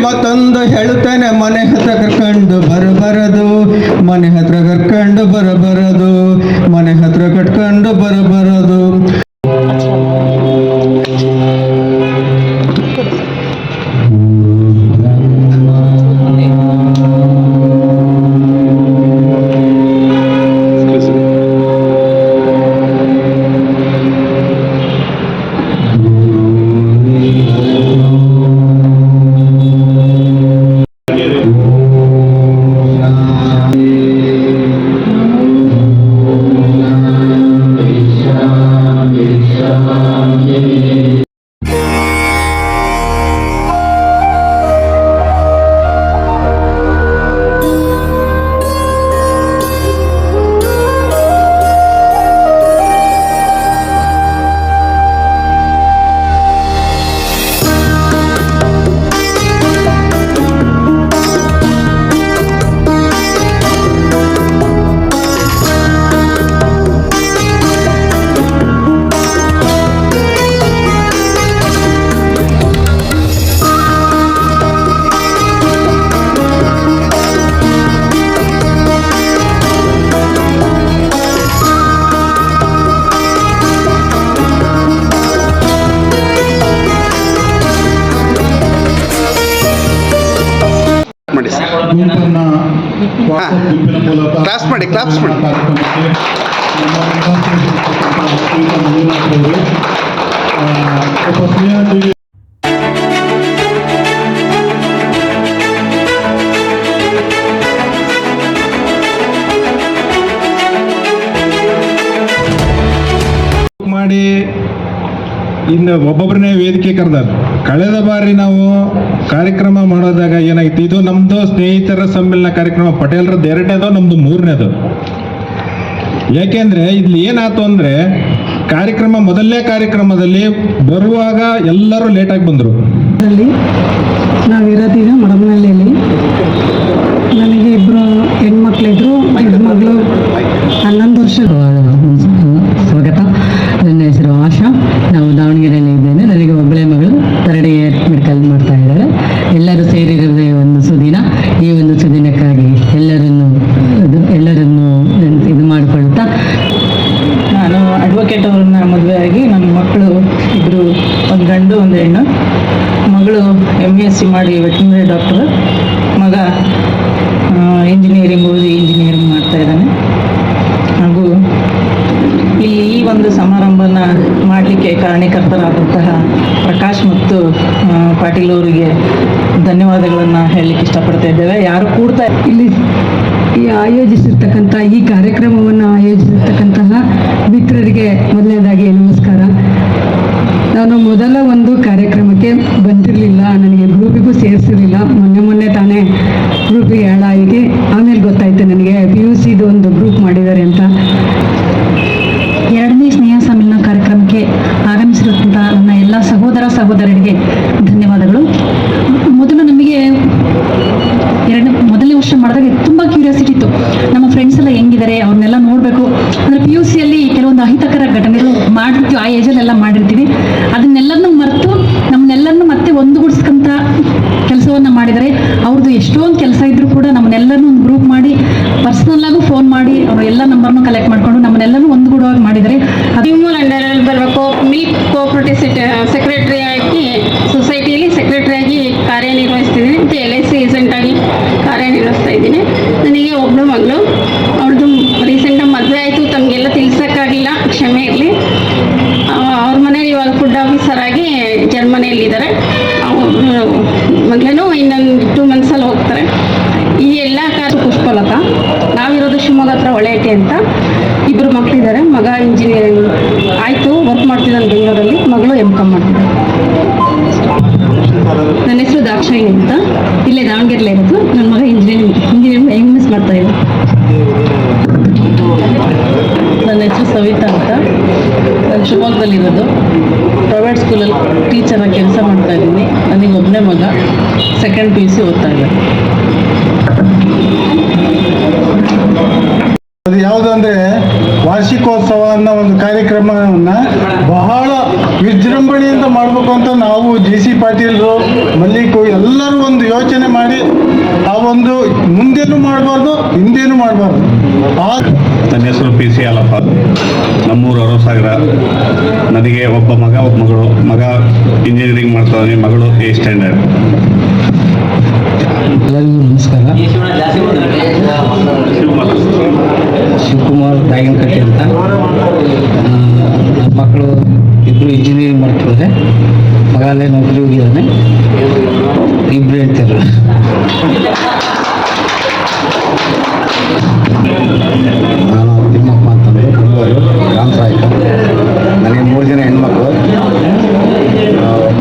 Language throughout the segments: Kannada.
ಮತ್ತೊಂದು ಹೇಳುತ್ತೇನೆ, ಮನೆ ಹತ್ರ ಕರ್ಕೊಂಡು ಬರಬರದು, ಮನೆ ಹತ್ರ ಕರ್ಕೊಂಡು ಬರಬರದು, ಮನೆ ಹತ್ರ ಕಟ್ಕೊಂಡು ಬರಬರದು. ಕ್ಲಾಸ್ ಮಾಡಿ ಕ್ಲಾಪ್ಸ್ ಮಾಡಿ. ಮಾಡಿ ಇನ್ನು ಒಬ್ಬೊಬ್ಬರನ್ನೇ ವೇದಿಕೆ ಕರೆದಾರ. ಕಳೆದ ಬಾರಿ ನಾವು ಕಾರ್ಯಕ್ರಮ ಮಾಡೋದಾಗ ಏನಾಗಿತ್ತು, ಇದು ನಮ್ದು ಸ್ನೇಹಿತರ ಸಮ್ಮೇಳನ ಕಾರ್ಯಕ್ರಮ ಪಟೇಲ್ರದ್ದು 2ನೇದು, ನಮ್ದು 3ನೇದು. ಯಾಕೆಂದ್ರೆ ಇಲ್ಲಿ ಏನಾಯ್ತು ಅಂದ್ರೆ ಮೊದಲನೇ ಕಾರ್ಯಕ್ರಮದಲ್ಲಿ ಬರುವಾಗ ಎಲ್ಲರೂ ಲೇಟಾಗಿ ಬಂದರು. ನಾವಿರೋದೀಗ ಮಡಮನಹಳ್ಳಿಯಲ್ಲಿ. ನನಗೆ 2 ಹೆಣ್ಮಕ್ಳಿದ್ರು. ಹೆಣ್ಮಗಳು 11 ವರ್ಷ. ಸ್ವಾಗತ. ನನ್ನ ಹೆಸರು ಆಶಾ. ನಾವು ದಾವಣಗೆರೆಯಲ್ಲಿ ಇದ್ದೇನೆ. ನನಗೆ ಒಬ್ಬಳೆ ಮಗಳು 3rd year ಮೆಡಿಕಲ್ ಮಾಡ್ತಾ ಇದ್ದಾರೆ. ಎಲ್ಲರೂ ಸೇರಿರುವುದೇ ಒಂದು ಸುದಿನ. ಈ ಒಂದು ಸುದಿನಕ್ಕಾಗಿ ಎಲ್ಲರನ್ನು ಇದು ಮಾಡಿಕೊಳ್ತಾ, ನಾನು ಅಡ್ವೊಕೇಟ್ ಅವ್ರನ್ನ ಮದುವೆ ಆಗಿ ನನ್ನ ಮಕ್ಕಳು 2, ಒಂದು ಗಂಡು ಒಂದು ಹೆಣ್ಣು. ಮಗಳು MSc ಮಾಡಿ ವೆಟರ್ನರಿ ಡಾಕ್ಟರ್, ಮಗ ಇಂಜಿನಿಯರಿಂಗ್ ಓದಿ ಇಂಜಿನಿಯರಿಂಗ್ ಮಾಡ್ತಾ ಇದ್ದಾನೆ. ಹಾಗೂ ಇಲ್ಲಿ ಈ ಒಂದು ಸಮಾರಂಭನ ಮಾಡಲಿಕ್ಕೆ ಕಾರಣೀಕರ್ತರಾದಂತಹ ಪ್ರಕಾಶ್ ಮತ್ತು ಪಾಟೀಲ್ ಅವರಿಗೆ ಧನ್ಯವಾದಗಳನ್ನು ಹೇಳಲಿಕ್ಕೆ ಇಷ್ಟಪಡ್ತಾ ಇದ್ದೇವೆ. ಯಾರು ಕೂಡ್ತಾ ಇಲ್ಲಿ ಆಯೋಜಿಸಿರ್ತಕ್ಕಂಥ ಈ ಕಾರ್ಯಕ್ರಮವನ್ನು ಆಯೋಜಿಸಿರ್ತಕ್ಕಂತಹ ಮಿತ್ರರಿಗೆ ಮೊದಲನೇದಾಗಿ ನಮಸ್ಕಾರ. ನಾನು ಮೊದಲ ಒಂದು ಕಾರ್ಯಕ್ರಮಕ್ಕೆ ಬಂದಿರಲಿಲ್ಲ, ನನಗೆ ಗ್ರೂಪಿಗೂ ಸೇರಿಸಿರಲಿಲ್ಲ. ಮೊನ್ನೆ ತಾನೇ ಗ್ರೂಪಿಗೆ ಆ್ಯಡ್ ಆಗಿ ಆಮೇಲೆ ಗೊತ್ತಾಯ್ತು ನನಗೆ PUCದು ಒಂದು ಗ್ರೂಪ್ ಮಾಡಿದ್ದಾರೆ ಅಂತ. 2ನೇ ಸ್ನೇಹ ಸಮ್ಮೇಳನ ಕಾರ್ಯಕ್ರಮಕ್ಕೆ ಆಗಮಿಸಿರುವಂಥ ನನ್ನ ಎಲ್ಲ ಸಹೋದರ ಸಹೋದರರಿಗೆ ಧನ್ಯವಾದಗಳು. ಮೊದಲು ನಮಗೆ ಮೊದಲನೇ ವರ್ಷ ಮಾಡಿದಾಗ ತುಂಬ ಕ್ಯೂರಿಯಾಸಿಟಿ ಇತ್ತು, ನಮ್ಮ ಫ್ರೆಂಡ್ಸ್ ಎಲ್ಲ ಹೆಂಗಿದ್ದಾರೆ ಅವ್ರನ್ನೆಲ್ಲ ನೋಡಬೇಕು. ಅಂದರೆ PUCಯಲ್ಲಿ ಕೆಲವೊಂದು ಅಹಿತಕರ ಘಟನೆಗಳು ಮಾಡಿರ್ತೀವಿ, ಆ ಏಜಲ್ಲೆಲ್ಲ ಮಾಡಿರ್ತೀವಿ. ಅದನ್ನೆಲ್ಲನೂ ಮರೆತು ನಮ್ಮನ್ನೆಲ್ಲರನ್ನೂ ಮತ್ತೆ ಒಂದುಗೂಡಿಸ್ಕೊಂತ ಕೆಲಸವನ್ನು ಮಾಡಿದರೆ. ಅವ್ರದ್ದು ಎಷ್ಟೊಂದು ಕೆಲಸ ಇದ್ರೂ ಕೂಡ ನಮ್ಮನ್ನೆಲ್ಲರನ್ನೂ ಒಂದು ಗ್ರೂಪ್ ಮಾಡಿ ಪರ್ಸ್ನಲ್ಲಾಗೂ ಫೋನ್ ಮಾಡಿ ಅವರು ಎಲ್ಲ ನಂಬರ್ನು ಕಲೆಕ್ಟ್ ಮಾಡಿಕೊಂಡು ನಮ್ಮನ್ನೆಲ್ಲರೂ ಒಂದುಗೂಡುವಾಗಿ ಮಾಡಿದರೆ. ಲಂಡನಲ್ಲಿ ಬರಬೇಕು. ಮಿಲ್ಕ್ ಕೋಆಪರೇಟಿವ್ ಸೆಕ್ರೆಟರಿ ಆಗಿ ಸೊಸೈಟಿಯಲ್ಲಿ ಸೆಕ್ರೆಟರಿ ಆಗಿ ಕಾರ್ಯನಿರ್ವಹಿಸ್ತಿದ್ದೀನಿ ಮತ್ತು LIC ಏಜೆಂಟ್ ಆಗಿ ಕಾರ್ಯನಿರ್ವಹಿಸ್ತಾ ಇದ್ದೀನಿ. ನನಗೆ ಒಬ್ಬಳು ಮಗಳು, ಅವ್ರದ್ದು ರೀಸೆಂಟಾಗಿ ಮದುವೆ ಆಯಿತು. ತಮಗೆಲ್ಲ ತಿಳಿಸೋಕ್ಕಾಗಲಿಲ್ಲ, ಕ್ಷಮೆ ಇರಲಿ. ಅವ್ರ ಮನೇಲಿ ಇವಾಗ ಫುಡ್ ಆಫೀಸರ್ ಆಗಿ ಜರ್ಮನಿಯಲ್ಲಿದ್ದಾರೆ. ಮಗಳೂ ಇನ್ನೊಂದು 2 ಮಂತ್ಸಲ್ಲಿ ಹೋಗ್ತಾರೆ. ಈ ಎಲ್ಲ ಪುಷ್ಪಲತಾ. ನಾವಿರೋದು ಶಿವಮೊಗ್ಗ ಹತ್ರ ಹೊಳೆಹಟ್ಟಿ ಅಂತ. 2 ಮಕ್ಕಳಿದ್ದಾರೆ. ಮಗ ಇಂಜಿನಿಯರಿಂಗ್ ಆಯಿತು, ವರ್ಕ್ ಮಾಡ್ತಿದ್ದಾನೆ ಬೆಂಗಳೂರಲ್ಲಿ. ಮಗಳು MCom ಮಾಡ್ತಿದ್ದಾರೆ. ನನ್ನ ಹೆಸರು ದಾಕ್ಷಾಯಿನಿ ಅಂತ, ಇಲ್ಲೇ ದಾವಣಗೆರೆಲೇ ಇರೋದು. ನನ್ನ ಮಗ ಇಂಜಿನಿಯರಿಂಗ್ MS ಮಾಡ್ತಾ ಇದ್ದೆ. ನನ್ನ ಹೆಸರು ಸವಿತಾ ಅಂತ, ನಾನು ಶಿವಮೊಗ್ಗದಲ್ಲಿರೋದು. ಪ್ರೈವೇಟ್ ಸ್ಕೂಲಲ್ಲಿ ಟೀಚರಾಗಿ ಕೆಲಸ ಮಾಡ್ತಾ ಇದ್ದೀನಿ. ನನಗೆ ಒಬ್ಬನೇ ಮಗ, 2nd PUC ಓದ್ತಾ ಇದ್ದಾರೆ. ಅದು ಯಾವುದು ಅಂದರೆ ವಾರ್ಷಿಕೋತ್ಸವ ಅನ್ನೋ ಒಂದು ಕಾರ್ಯಕ್ರಮವನ್ನು ಬಹಳ ವಿಜೃಂಭಣೆಯಿಂದ ಮಾಡಬೇಕು ಅಂತ ನಾವು ಜೆ ಸಿ ಪಾಟೀಲರು, ಮಲ್ಲಿಕು ಎಲ್ಲರೂ ಒಂದು ಯೋಚನೆ ಮಾಡಿ ಆ ಒಂದು ಮುಂದೇನು ಮಾಡಬಾರ್ದು, ಹಿಂದೇನು ಮಾಡಬಾರ್ದು. ನನ್ನ ಹೆಸರು ಪಿ ಸಿ ಹಾಲಪ್ಪ, ನಮ್ಮೂರು ಅರವಸಾಗರ. ನನಗೆ ಒಬ್ಬ ಮಗ, ಒಬ್ಬ ಮಗಳು. ಮಗ ಇಂಜಿನಿಯರಿಂಗ್ ಮಾಡ್ತಾನೆ, ಮಗಳು 8th ಸ್ಟ್ಯಾಂಡರ್ಡ್. ಎಲ್ಲರಿಗೂ ನಮಸ್ಕಾರ. ಶಿವಕುಮಾರ್ ದಾಗಿನಕಟ್ಟೆ ಅಂತ. ನಮ್ಮ ಮಕ್ಕಳು ಇಬ್ಬರು ಇಂಜಿನಿಯರಿಂಗ್ ಮಾಡ್ತಿದ್ದಾರೆ. ಮಗ ಅಲ್ಲೇ ನೌಕರಿ ಹೋಗಿದ್ದಾನೆ. ಇಬ್ಬರು ಹೇಳ್ತಾರೆ. ನಾನು ತಿಮ್ಮಪ್ಪ ಅಂತಂದರೆ ಬೆಂಗಳೂರು ಗ್ರಾಮ ಸಹಾಯಕ. ನನಗೆ 3 ಜನ ಹೆಣ್ಮಕ್ಳು.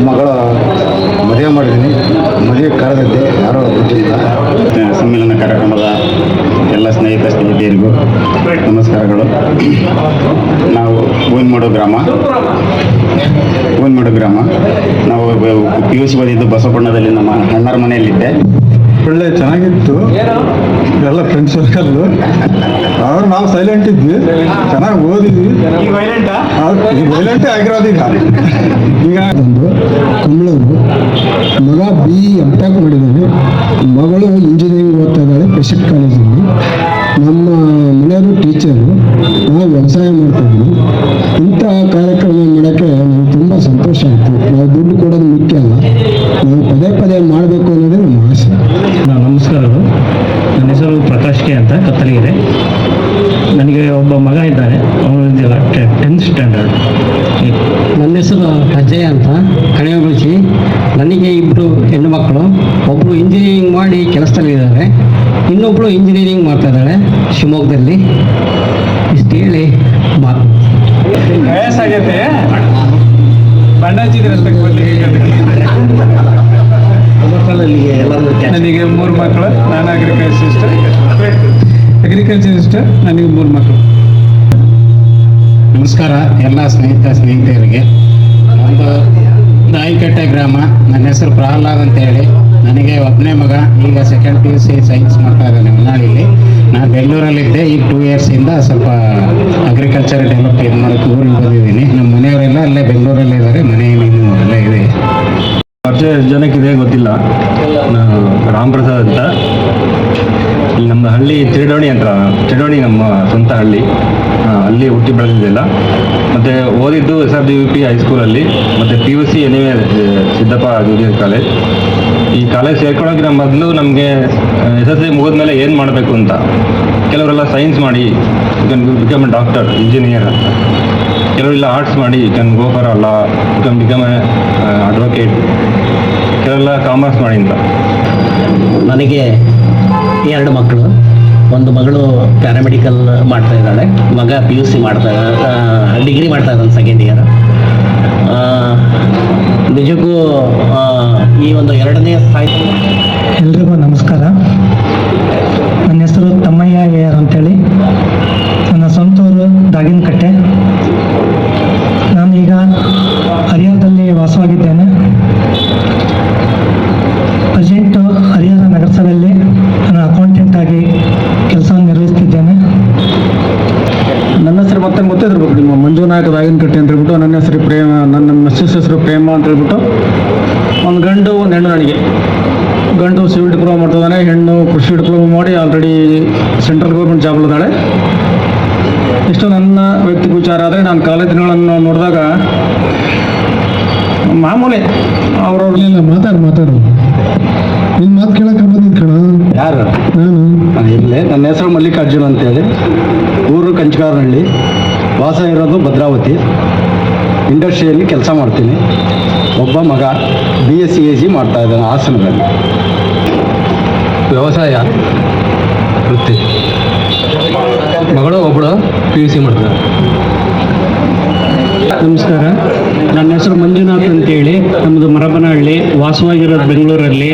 ಮಗಳು ಮದುವೆ ಮಾಡಿದ್ದೀನಿ. ಮದುವೆ ಕರೆದಿದ್ದೆ, ಯಾರೋ ಬಿಟ್ಟಿಲ್ಲ. ಸಮ್ಮೇಳನ ಕಾರ್ಯಕ್ರಮದ ಎಲ್ಲ ಸ್ನೇಹಿತರಿಗೂ ನಮಸ್ಕಾರಗಳು. ನಾವು ಹೂವಿನಮಡು ಗ್ರಾಮ. ನಾವು PUC ಓದಿದ್ದು ಬಸವಪಟ್ಟಣದಲ್ಲಿ ನಮ್ಮ ಅಣ್ಣರ ಮನೆಯಲ್ಲಿದ್ದೆ. ಒಳ್ಳೆ ಚೆನ್ನಾಗಿತ್ತು. ಎಲ್ಲ ಫ್ರೆಂಡ್ಸ್ ಸರ್ಕಲ್ಲು. ಅವ್ರು ನಾವು ಸೈಲೆಂಟ್ ಇದ್ವಿ, ಚೆನ್ನಾಗಿ ಓದಿದ್ವಿ. ವೈಲೆಂಟೇ ಆಗಿರೋದು ಈಗ ಒಂದು ಕುಂಬಳೂರು. ಮಗ BE MTech ಮಾಡಿದ್ದಾನೆ. ಮಗಳು ಇಂಜಿನಿಯರಿಂಗ್ ಓದ್ತಾ ಇದ್ದಾಳೆ ಪೆಸಿಫಿಕ್ ಕಾಲೇಜಲ್ಲಿ. ನಮ್ಮ ಮನೆಯವರು ಟೀಚರು, ನಾವು ವ್ಯವಸಾಯ ಮಾಡ್ತಾಯಿದ್ವಿ. ಇಂಥ ಕಾರ್ಯಕ್ರಮ ಮಾಡೋಕ್ಕೆ ನನಗೆ ತುಂಬ ಸಂತೋಷ ಆಯಿತು. ನಾವು ದುಡ್ಡು ಕೊಡೋದು ಮುಖ್ಯ ಅಲ್ಲ, ನಾವು ಪದೇ ಪದೇ ಮಾಡಬೇಕು ಅನ್ನೋದೇ ನಮ್ಮ ಆಸೆ. ನಮಸ್ಕಾರಗಳು. ನನ್ನ ಹೆಸರು ಪ್ರಕಾಶ್ ಕೆ ಅಂತ, ಕತ್ತಲಗೆರೆ. ನನಗೆ ಒಬ್ಬ ಮಗ ಇದ್ದಾನೆ, ಅವನು 10th ಸ್ಟ್ಯಾಂಡರ್ಡ್. ನನ್ನ ಹೆಸರು ಅಜಯ್ ಅಂತ, ಕಣಿವೆಗುಳಿಸಿ. ನನಗೆ ಇಬ್ಬರು ಹೆಣ್ಣು ಮಕ್ಕಳು. ಒಬ್ಬರು ಇಂಜಿನಿಯರಿಂಗ್ ಮಾಡಿ ಕೆಲಸದಲ್ಲಿದ್ದಾರೆ, ಇನ್ನೊಬ್ಬಳು ಇಂಜಿನಿಯರಿಂಗ್ ಮಾಡ್ತಾ ಇದ್ದಾಳೆ ಶಿವಮೊಗ್ಗದಲ್ಲಿ. ಇಷ್ಟು ಹೇಳಿ ಮಾತು. ವಯಸ್ಸಾಗೈತೆ ಬಣ್ಣಾಚಿದ್ರಷ್ಟೇ. ನನಗೆ 3 ಮಕ್ಕಳು. ನಾನು ಅಗ್ರಿಕಲ್ಚರಿಸ್ಟ್. ನನಗೆ 3 ಮಕ್ಕಳು. ನಮಸ್ಕಾರ ಎಲ್ಲ ಸ್ನೇಹಿತರಿಗೆ. ನಮ್ಮದು ದಾಯಿಕಟ್ಟೆ ಗ್ರಾಮ. ನನ್ನ ಹೆಸರು ಪ್ರಹ್ಲಾದ್ ಅಂತ ಹೇಳಿ. ನನಗೆ ಒಬ್ಬನೇ ಮಗ, ಈಗ 2nd PUC ಸೈನ್ಸ್ ಮಾಡ್ತಾ ಇದ್ದಾನೆ ಹೊನ್ನಾಳಿಲಿ. ನಾನು ಬೆಂಗಳೂರಲ್ಲಿದ್ದೆ. ಈಗ 2 ಇಯರ್ಸಿಂದ ಸ್ವಲ್ಪ ಅಗ್ರಿಕಲ್ಚರ್ ಡೆವಲಪ್ ಇದು ಮಾಡೋಕ್ಕೆ ಊರಿಗೆ ಬಂದಿದ್ದೀನಿ. ನಮ್ಮ ಮನೆಯವರೆಲ್ಲ ಅಲ್ಲೇ ಬೆಂಗಳೂರಲ್ಲೇ ಇದ್ದಾರೆ. ಮನೆ ಇನ್ನೂ ಅಲ್ಲೇ ಇದೆ. ಪರಿಚಯ ಜನಕ್ಕಿದೆ ಗೊತ್ತಿಲ್ಲ. ನಾನು ರಾಮ್ ಪ್ರಸಾದ್ ಅಂತ. ಇಲ್ಲಿ ನಮ್ಮ ಹಳ್ಳಿ ತ್ರಿಡೋಣಿ ನಮ್ಮ ಸ್ವಂತ ಹಳ್ಳಿ. ಅಲ್ಲಿ ಹುಟ್ಟಿ ಬೆಳೆದಿದ್ದಿಲ್ಲ. ಮತ್ತು ಓದಿದ್ದು SRDVP ಹೈಸ್ಕೂಲಲ್ಲಿ, ಮತ್ತು PUC anyway Siddappa junior college. ಈ ಕಾಲೇಜ್ ಸೇರ್ಕೊಳ್ಳೋಕ್ಕಿಂತ ಮೊದಲು ನಮಗೆ SSLC ಮುಗಿದ್ಮೇಲೆ ಏನು ಮಾಡಬೇಕು ಅಂತ. ಕೆಲವರೆಲ್ಲ ಸೈನ್ಸ್ ಮಾಡಿ you can become a doctor, engineer ಅಂತ. ಕೆಲವರೆಲ್ಲ ಆರ್ಟ್ಸ್ ಮಾಡಿ you can go for law, you can become a advocate. ಕೆಲವೆಲ್ಲ ಕಾಮರ್ಸ್ ಮಾಡಿ ಅಂತ. ನನಗೆ 2 ಮಕ್ಕಳು. ಒಂದು ಮಗಳು ಪ್ಯಾರಾಮೆಡಿಕಲ್ ಮಾಡ್ತಾ ಇದ್ದಾಳೆ, ಮಗ PUC ಡಿಗ್ರಿ ಮಾಡ್ತಾ ಇದ್ದಾನೆ 2nd ಇಯರ್. ನಿಜಕ್ಕೂ ಈ ಒಂದು 2ನೇ ಸಾಹಿತ್ಯ. ಎಲ್ರಿಗೂ ನಮಸ್ಕಾರ. ನನ್ನ ಹೆಸರು ತಮ್ಮಯ್ಯ AR ಅಂತೇಳಿ. ನನ್ನ ಸ್ವಂತೂರು ದಾಗಿನಕಟ್ಟೆ. ನಾನೀಗ ಹರಿಹರದಲ್ಲಿ ವಾಸವಾಗಿದ್ದೇನೆ. ಪ್ರೆಸೆಂಟು ಹರಿಹರ ನಗರಸಭೆಯಲ್ಲಿ ನಾನು ಅಕೌಂಟೆಂಟ್ ಆಗಿ ಕೆಲಸವನ್ನು ನಿರ್ವಹಿಸ್ತಿದ್ದೇನೆ. ನನ್ನ ಹೆಸರು ಮತ್ತೆ ಗೊತ್ತಿರ್ಬೇಕು ನಿಮ್ಮ ಮಂಜುನಾಯಕ ದಾಗಿನಕಟ್ಟೆ ಅಂತ ಹೇಳ್ಬಿಟ್ಟು. ನನ್ನ ಹೆಸರು ಪ್ರೇಮ, ನನ್ನ ಮಿಸ್ಸಸ್ ಹೆಸರು ಪ್ರೇಮ ಅಂತ ಹೇಳ್ಬಿಟ್ಟು. ಒಂದು ಗಂಡು ಒಂದು ಹೆಣ್ಣು. ನನಗೆ ಗಂಡು ಸಿವಿಲ್ ಡಿಪ್ಲೊಮಾ ಮಾಡ್ತಿದ್ದಾನೆ, ಹೆಣ್ಣು ಕೃಷಿ ಡಿಪ್ಲೊಮಾ ಮಾಡಿ ಆಲ್ರೆಡಿ ಸೆಂಟ್ರಲ್ ಗೌರ್ಮೆಂಟ್ ಜಾಬಲ್ಲಿದ್ದಾಳೆ. ಇಷ್ಟು ನನ್ನ ವ್ಯಕ್ತಿಗತ ವಿಚಾರ. ಆದರೆ ನಾನು ಕಾಲೇಜ್ ದಿನಗಳನ್ನು ನೋಡಿದಾಗ ಮಾಮೂಲಿ ಅವ್ರವ್ರನ್ನೆಲ್ಲ ಮಾತಾಡು ನಿನ್ನ ಮಾತು ಕೇಳಕ್ಕೆ ಬಂದಿದ್ದು ಕಣ. ಯಾರು? ನಾನು ಇಲ್ಲೇ. ನನ್ನ ಹೆಸರು ಮಲ್ಲಿಕಾರ್ಜುನ್ ಅಂತೇಳಿ. ಊರು ಕಂಚಗಾರನಹಳ್ಳಿ. ವಾಸ ಇರೋದು ಭದ್ರಾವತಿ. ಇಂಡಸ್ಟ್ರಿಯಲ್ಲಿ ಕೆಲಸ ಮಾಡ್ತೀನಿ. ಒಬ್ಬ ಮಗ BSc AG ಮಾಡ್ತಾ ಇದ್ದಾನೆ ಹಾಸನದಲ್ಲಿ. ವ್ಯವಸಾಯ ವೃತ್ತಿ. ಮಗಳು ಒಬ್ಬಳು PUC ಮಾಡ್ತಾರೆ. ನಮಸ್ಕಾರ. ನನ್ನ ಹೆಸರು ಮಂಜುನಾಥ್ ಅಂತೇಳಿ. ನಮ್ಮದು ಮರಬನಹಳ್ಳಿ. ವಾಸವಾಗಿರೋದು ಬೆಂಗಳೂರಲ್ಲಿ.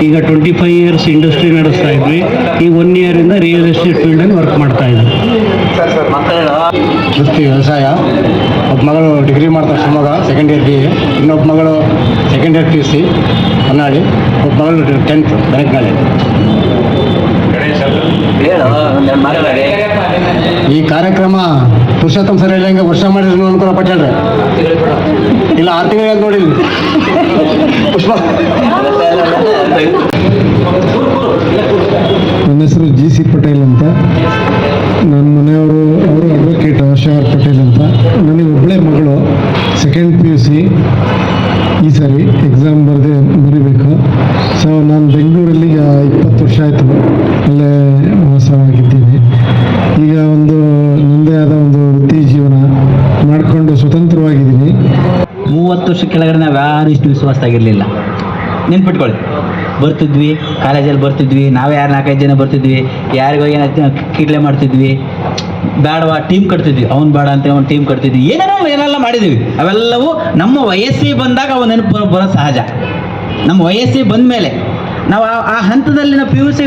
ಈಗ 25 ಇಯರ್ಸ್ ಇಂಡಸ್ಟ್ರಿ ನಡೆಸ್ತಾ ಇದ್ವಿ. ಈ 1 ಇಯರಿಂದ ರಿಯಲ್ ಎಸ್ಟೇಟ್ ಫೀಲ್ಡಲ್ಲಿ ವರ್ಕ್ ಮಾಡ್ತಾ ಇದ್ವಿ. ವೃತ್ತಿ ವ್ಯವಸಾಯ. ಒಬ್ಬ ಮಗಳು ಡಿಗ್ರಿ ಮಾಡ್ತಾರೆ ಶಿವಮೊಗ್ಗ, 2nd ಇಯರ್ BA. ಇನ್ನೊಬ್ಬ ಮಗಳು 2nd ಇಯರ್ PUC ಹೊನ್ನಾಳಿ. ಒಬ್ಬ ಮಗಳು 10th ಬೆಳಗ್ನಾಳಿ. ಈ ಕಾರ್ಯಕ್ರಮ ಪುರುಷೋತ್ತಮ ಸರ್ ಹೇಳಂಗೆ ವರ್ಷ ಮಾಡಿದ್ರು ಅನ್ಕೊಳ್ಳೋ ಪಟ್ಟೇಳ್ರೆ ಇಲ್ಲ 6 ತಿಂಗಳಿಗೆ ಅಂತ ನೋಡಿದ್ವಿ ಪುಷ್ಪ. ನನ್ನ ಹೆಸರು GC ಪಟೇಲ್ ಅಂತ. ನನ್ನ ಮನೆಯವರು ಅವರು ಅಡ್ವೊಕೇಟ್ ಆಶಾರ್ ಪಟೇಲ್ ಅಂತ. ನನಗೆ ಒಬ್ಬಳೇ ಮಗಳು, 2nd PUC ಈ ಸಾರಿ ಎಕ್ಸಾಮ್ ಬರೀಬೇಕು. ಸೊ ನಾನು ಬೆಂಗಳೂರಲ್ಲಿ 20 ವರ್ಷ ಆಯಿತು ಅಲ್ಲೇ ವಾಸವಾಗಿದ್ದೀನಿ. ಈಗ ನನ್ನದೇ ಆದ ಒಂದು ವೃತ್ತಿ ಜೀವನ ಮಾಡಿಕೊಂಡು ಸ್ವತಂತ್ರವಾಗಿದ್ದೀನಿ. 30 ವರ್ಷ ಕೆಳಗಡೆ ನಾವು ಯಾರು ಇಷ್ಟು ವಿಶ್ವಾಸವಾಗಿರಲಿಲ್ಲ. ನೆನ್ಪಿಟ್ಕೊಳ್ಳಿ, ಬರ್ತಿದ್ವಿ ಕಾಲೇಜಲ್ಲಿ ಬರ್ತಿದ್ವಿ, ನಾವೇ 4-5 ಜನ ಬರ್ತಿದ್ವಿ, ಯಾರಿಗೋ ಏನೋ ಕಿಟ್ಲೆ ಮಾಡ್ತಿದ್ವಿ, ಬೇಡವಾ ಟೀಮ್ ಕಟ್ತಿದ್ವಿ, ಅವ್ನು ಬೇಡ ಅಂತ ಅವ್ನು ಟೀಮ್ ಕಟ್ತಿದ್ವಿ, ಏನೆಲ್ಲ ಮಾಡಿದ್ವಿ. ಅವೆಲ್ಲವೂ ನಮ್ಮ ವಯಸ್ಸಿಗೆ ಬಂದಾಗ ಅವು ನೆನಪು ಬರೋ ಸಹಜ. ನಮ್ಮ ವಯಸ್ಸಿಗೆ ಬಂದ ಮೇಲೆ ನಾವು ಆ ಹಂತದಲ್ಲಿ ನಾವು PUC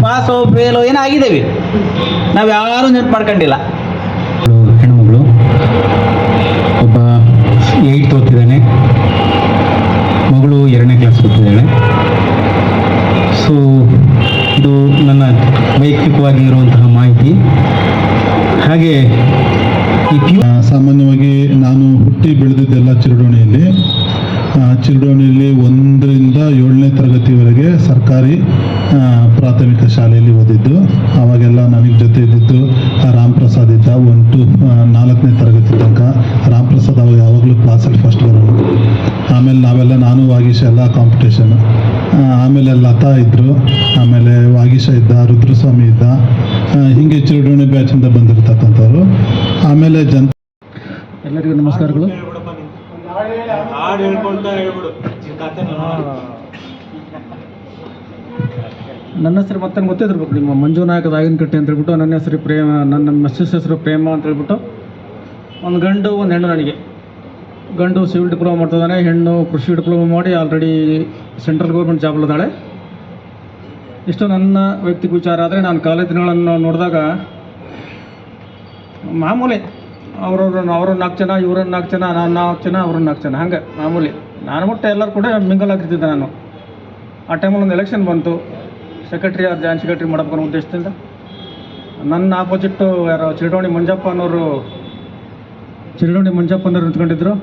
ಪಾಸೋ ಫೇಲೋ ಏನೋ ಆಗಿದ್ದೇವೆ, ನಾವು ಯಾರೂ ನೆನಪು ಮಾಡ್ಕೊಂಡಿಲ್ಲ. ಹೆಣ್ಮಗಳು ಒಬ್ಬ 8th ಓದ್ತಿದ್ದಾನೆ, ಮಗಳು 2ನೇ ಕ್ಲಾಸ್ ಓದ್ತಿದ್ದಾಳೆ. ಸೊ ಇದು ನನ್ನ ವೈಯಕ್ತಿಕವಾಗಿ ಇರುವಂತಹ ಮಾಹಿತಿ. ಹಾಗೆ ಈ ಸಾಮಾನ್ಯವಾಗಿ ನಾನು ಹುಟ್ಟಿ ಬೆಳೆದಿದ್ದೆಲ್ಲ ಚಿರಡೋಣಿಯಲ್ಲಿ. ಚಿರಡೋಣಿಯಲ್ಲಿ 1ರಿಂದ 7ನೇ ತರಗತಿವರೆಗೆ ಸರ್ಕಾರಿ ಪ್ರಾಥಮಿಕ ಶಾಲೆಯಲ್ಲಿ ಓದಿದ್ದು. ಆವಾಗೆಲ್ಲ ನನಗೆ ಜೊತೆ ಇದ್ದಿದ್ದು ರಾಮಪ್ರಸಾದ್ ಇದ್ದ. 1 to 4ನೇ ತರಗತಿ ತನಕ ರಾಮಪ್ರಸಾದ್ ಅವಾಗ ಯಾವಾಗಲೂ ಕ್ಲಾಸಲ್ಲಿ ಫಸ್ಟ್ ಬರೋನು. ಆಮೇಲೆ ನಾವೆಲ್ಲ ನಾನು ವಾಗೀಶ ಎಲ್ಲ ಕಾಂಪಿಟೇಷನ್. ಆಮೇಲೆ ಲತಾ ಇದ್ದರು, ಆಮೇಲೆ ವಾಗೀಶ ಇದ್ದ, ರುದ್ರಸ್ವಾಮಿ ಇದ್ದ. ಹೀಗೆ ಚಿರಡೋಣಿ ಬ್ಯಾಚಿಂದ ಬಂದಿರತಕ್ಕಂಥವ್ರು. ಆಮೇಲೆ ಎಲ್ಲರಿಗೂ ನಮಸ್ಕಾರಗಳು. ನನ್ನ ಹೆಸರು ಮತ್ತೆ ಗೊತ್ತಿದ್ದಿರ್ಬೇಕು, ನಿಮ್ಮ ಮಂಜುನಾಯಕ ದಾಗಿನಕಟ್ಟೆ ಅಂತ ಹೇಳ್ಬಿಟ್ಟು. ನನ್ನ ಹೆಸರು ಪ್ರೇಮ, ನನ್ನ ಮಿಸ್ಸಸ್ ಹೆಸರು ಪ್ರೇಮ ಅಂತ ಹೇಳ್ಬಿಟ್ಟು. ಒಂದು ಗಂಡು ಒಂದು ಹೆಣ್ಣು. ನನಗೆ ಗಂಡು ಸಿವಿಲ್ ಡಿಪ್ಲೊಮಾ ಮಾಡ್ತಿದ್ದಾನೆ, ಹೆಣ್ಣು ಕೃಷಿ ಡಿಪ್ಲೊಮಾ ಮಾಡಿ ಆಲ್ರೆಡಿ ಸೆಂಟ್ರಲ್ ಗೌರ್ಮೆಂಟ್ ಜಾಬಲ್ಲಿದ್ದಾಳೆ. ಇಷ್ಟು ನನ್ನ ವೈಯಕ್ತಿಕ ವಿಚಾರ. ಆದರೆ ನಾನು ಕಾಲೇಜ್ ದಿನಗಳನ್ನು ನೋಡಿದಾಗ ಮಾಮೂಲಿ ಅವ್ರವ್ರು 4 ಜನ, ಇವ್ರನ್ನ 4 ಜನ, ನಾನು 4 ಜನ, ಅವ್ರನ್ನ 4 ಜನ, ಹಂಗೆ ಮಾಮೂಲಿ. ನಾನು ಬಿಟ್ಟು ಎಲ್ಲರೂ ಕೂಡ ಮಿಂಗಲ್ ಆಗಿರ್ತಿದ್ದೆ ನಾನು. ಆ ಟೈಮಲ್ಲಿ ಒಂದು ಎಲೆಕ್ಷನ್ ಬಂತು, ಸೆಕ್ರೆಟ್ರಿ ಆರ್ ಜಾಯಿಂಟ್ ಸೆಕ್ರೆಟ್ರಿ ಮಾಡಬೇಕು ಅನ್ನೋ ಉದ್ದೇಶದಿಂದ. ನನ್ನ ಆಪೋಸಿಟ್ಟು ಯಾರೋ ಚಿರಡೋಣಿ ಮಂಜಪ್ಪ ಅನ್ನೋರು ನಿಂತ್ಕೊಂಡಿದ್ರು.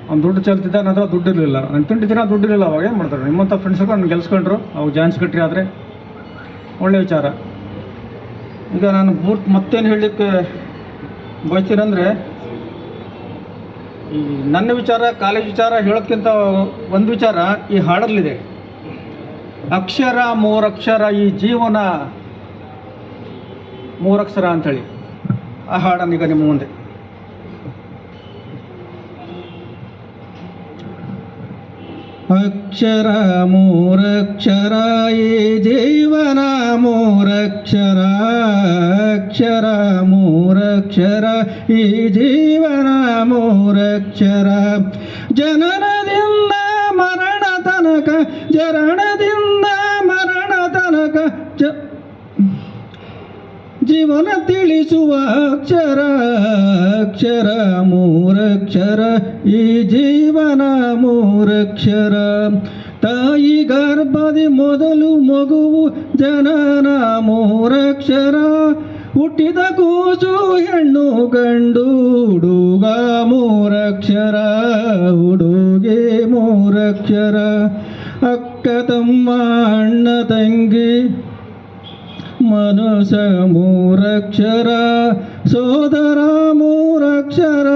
ಅವ್ನು ದುಡ್ಡು ಚೆಲ್ತಿದ್ದ, ನನ್ನ ಹತ್ರ ದುಡ್ಡು ಇರಲಿಲ್ಲ. ನಾನು ತಿಂಡಿದ್ದೀನ ದುಡ್ಡು ಇರಲಿಲ್ಲ. ಅವಾಗ ಏನು ಮಾಡ್ತಾರೆ, ನಿಮ್ಮಂಥ ಫ್ರೆಂಡ್ಸ್ಗಳು ನನ್ನ ಗೆಲ್ಸ್ಕೊಂಡ್ರು. ಅವಾಗ ಜಾಯಿಂಟ್ ಸೆಕ್ರೆಟ್ರಿ ಆದರೆ ಒಳ್ಳೆಯ ವಿಚಾರ. ಈಗ ನಾನು ಮತ್ತೇನು ಹೇಳಲಿಕ್ಕೆ ಬಯಸ್ತೀನಂದರೆ, ಈ ನನ್ನ ವಿಚಾರ, ಕಾಲೇಜ್ ವಿಚಾರ ಹೇಳೋದ್ಕಿಂತ ಒಂದು ವಿಚಾರ ಈ ಹಾಡಲ್ಲಿದೆ. ಅಕ್ಷರ 3 ಅಕ್ಷರ, ಈ ಜೀವನ 3 ಅಕ್ಷರ ಅಂಥೇಳಿ. ಆ ಹಾಡನ್ನೀಗ ನಿಮ್ಮ ಮುಂದೆ. ಅಕ್ಷರ 3 ಅಕ್ಷರ, ಈ ಜೀವನ 3 ಅಕ್ಷರ. ಅಕ್ಷರ 3 ಅಕ್ಷರ, ಈ ಜೀವನ 3 ಅಕ್ಷರ. ಜನನದಿಂದ ಮರಣ ತನಕ, ಜರಣದಿಂದ ಮರಣ ತನಕ ಜೀವನ ತಿಳಿಸುವ ಅಕ್ಷರ. ಅಕ್ಷರ 3 ಅಕ್ಷರ, ಈ ಜೀವನ 3 ಅಕ್ಷರ. ತಾಯಿ ಗರ್ಭದಿ ಮೊದಲು ಮಗುವು ಜನನ 3 ಅಕ್ಷರ. ಹುಟ್ಟಿದ ಕೂಸು ಹೆಣ್ಣು ಗಂಡು, ಹುಡುಗ 3 ಅಕ್ಷರ, ಹುಡುಗಿ 3 ಅಕ್ಷರ. ಅಕ್ಕ ತಮ್ಮ ಅಣ್ಣ ತಂಗಿ ಮನಸ 3 ಅಕ್ಷರ. ಸೋದರ 3 ಅಕ್ಷರ,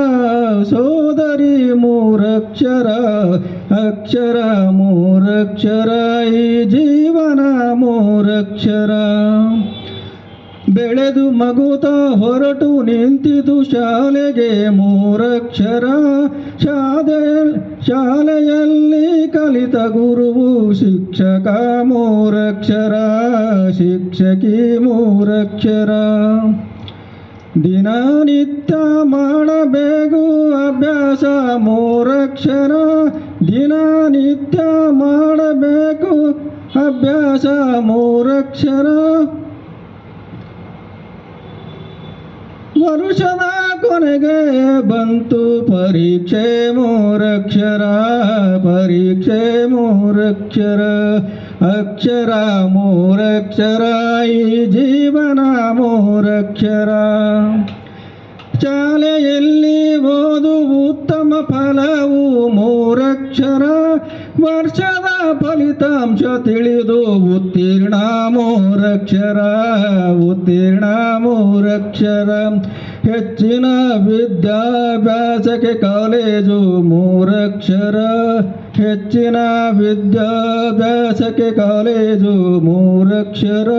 ಸೋದರಿ 3 ಅಕ್ಷರ. ಅಕ್ಷರ 3 ಅಕ್ಷರ, ಈ ಜೀವನ 3 ಅಕ್ಷರ. ಬೆಳೆದು ಮಗುತ ಹೊರಟು ನಿಂತಿತು ಶಾಲೆಗೆ 3 ಅಕ್ಷರ. ಶಾಲೆಯಲ್ಲಿ ಕಲಿತ ಗುರುವು ಶಿಕ್ಷಕ 3 ಅಕ್ಷರ, ಶಿಕ್ಷಕಿ 3 ಅಕ್ಷರ. ದಿನನಿತ್ಯ ಮಾಡಬೇಕು ಅಭ್ಯಾಸ 3 ಅಕ್ಷರ. ದಿನನಿತ್ಯ ಮಾಡಬೇಕು ಅಭ್ಯಾಸ 3 ಅಕ್ಷರ. ವರುಷದ ಕೊನೆಗೆ ಬಂತು ಪರೀಕ್ಷೆ 3 ಅಕ್ಷರ, ಪರೀಕ್ಷೆ 3 ಅಕ್ಷರ. ಅಕ್ಷರ ಮೂರಕ್ಷರ ಈ ಜೀವನ ಮೂರಕ್ಷರ. ಶಾಲೆಯಲ್ಲಿ ಓದು ಉತ್ತಮ ಫಲವು ಮೂರಕ್ಷರ. ವರ್ಷದ ಫಲಿತಾಂಶ ತಿಳಿದು ಉತ್ತೀರ್ಣ ಮೂರಕ್ಷರ. ಉತ್ತೀರ್ಣ ಮೂರಕ್ಷರ. ಹೆಚ್ಚಿನ ವಿದ್ಯಾಭ್ಯಾಸಕ್ಕೆ ಕಾಲೇಜು ಮೂರಕ್ಷರ. ಹೆಚ್ಚಿನ ವಿದ್ಯಾಭ್ಯಾಸಕ್ಕೆ ಕಾಲೇಜು ಮೂರಕ್ಷರ.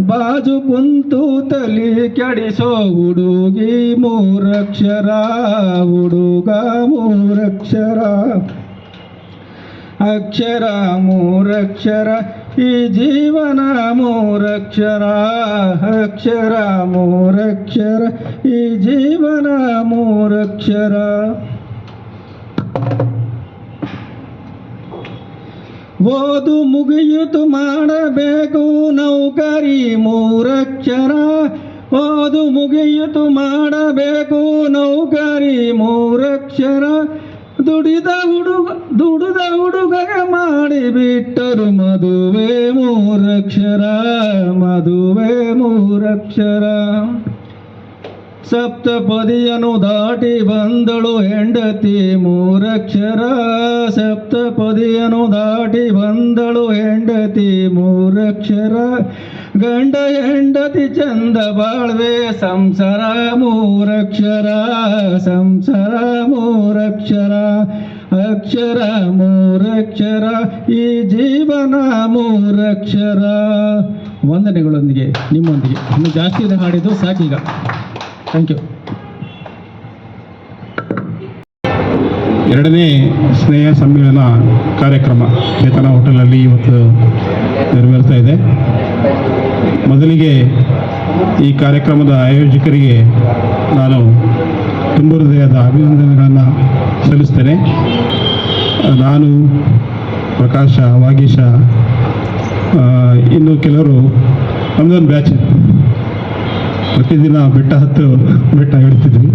ಬಾಜು ಕುಂತು ತಲಿ ಕೆಡಿಸೋ ಹುಡುಗಿ ಮೂರಕ್ಷರ. ಹುಡುಗ ಮೂರಕ್ಷರ. ಅಕ್ಷರ ಮೂರಕ್ಷರ ಈ ಜೀವನ ಮೂರಕ್ಷರ. ಅಕ್ಷರ ಮೂರಕ್ಷರ ಈ ಜೀವನ ಮೂರಕ್ಷರ. ಓದು ಮುಗಿಯಿತು ಮಾಡಬೇಕು ನೌಕರಿ ಮೂರಕ್ಷರ. ಓದು ಮುಗಿಯಿತು ಮಾಡಬೇಕು ನೌಕರಿ ಮೂರಕ್ಷರ. ದುಡಿದ ಹುಡುಗಗೆ ಮಾಡಿಬಿಟ್ಟರು ಮದುವೆ ಮೂರಕ್ಷರ. ಮದುವೆ ಮೂರಕ್ಷರ. ಸಪ್ತಪದಿಯನ್ನು ದಾಟಿ ಬಂದಳು ಹೆಂಡತಿ ಮೂರಕ್ಷರ. ಸಪ್ತಪದಿಯನ್ನು ದಾಟಿ ಬಂದಳು ಹೆಂಡತಿ ಮೂರಕ್ಷರ. ಗಂಡ ಹೆಂಡತಿ ಚಂದ ಬಾಳ್ವೆ ಸಂಸಾರ ಮೂರಕ್ಷರ. ಸಂಸಾರ ಮೂರಕ್ಷರ. ಅಕ್ಷರ ಮೂರಕ್ಷರ ಈ ಜೀವನ ಮೂರಕ್ಷರ. ವಂದನೆಗಳೊಂದಿಗೆ ನಿಮ್ಮೊಂದಿಗೆ ಇನ್ನು ಜಾಸ್ತಿ ಇದೆ ಹಾಡಿದ್ದು ಸಾಕೀಗ. Thank you. ಎರಡನೇ ಸ್ನೇಹ ಸಮ್ಮೇಳನ ಕಾರ್ಯಕ್ರಮ ಚೇತನ ಹೋಟೆಲಲ್ಲಿ ಇವತ್ತು ನೆರವೇರ್ತಾ ಇದೆ. ಮೊದಲಿಗೆ ಈ ಕಾರ್ಯಕ್ರಮದ ಆಯೋಜಕರಿಗೆ ನಾನು ತುಂಬ ಹೃದಯದ ಅಭಿನಂದನೆಗಳನ್ನು ಸಲ್ಲಿಸ್ತೇನೆ. ನಾನು ಪ್ರಕಾಶ ವಾಗೀಶ ಇನ್ನು ಕೆಲವರು ನಮ್ಮದೊಂದು ಬ್ಯಾಚ್ ಪ್ರತಿದಿನ ಬೆಟ್ಟ ಇಡ್ತಿದ್ವಿ.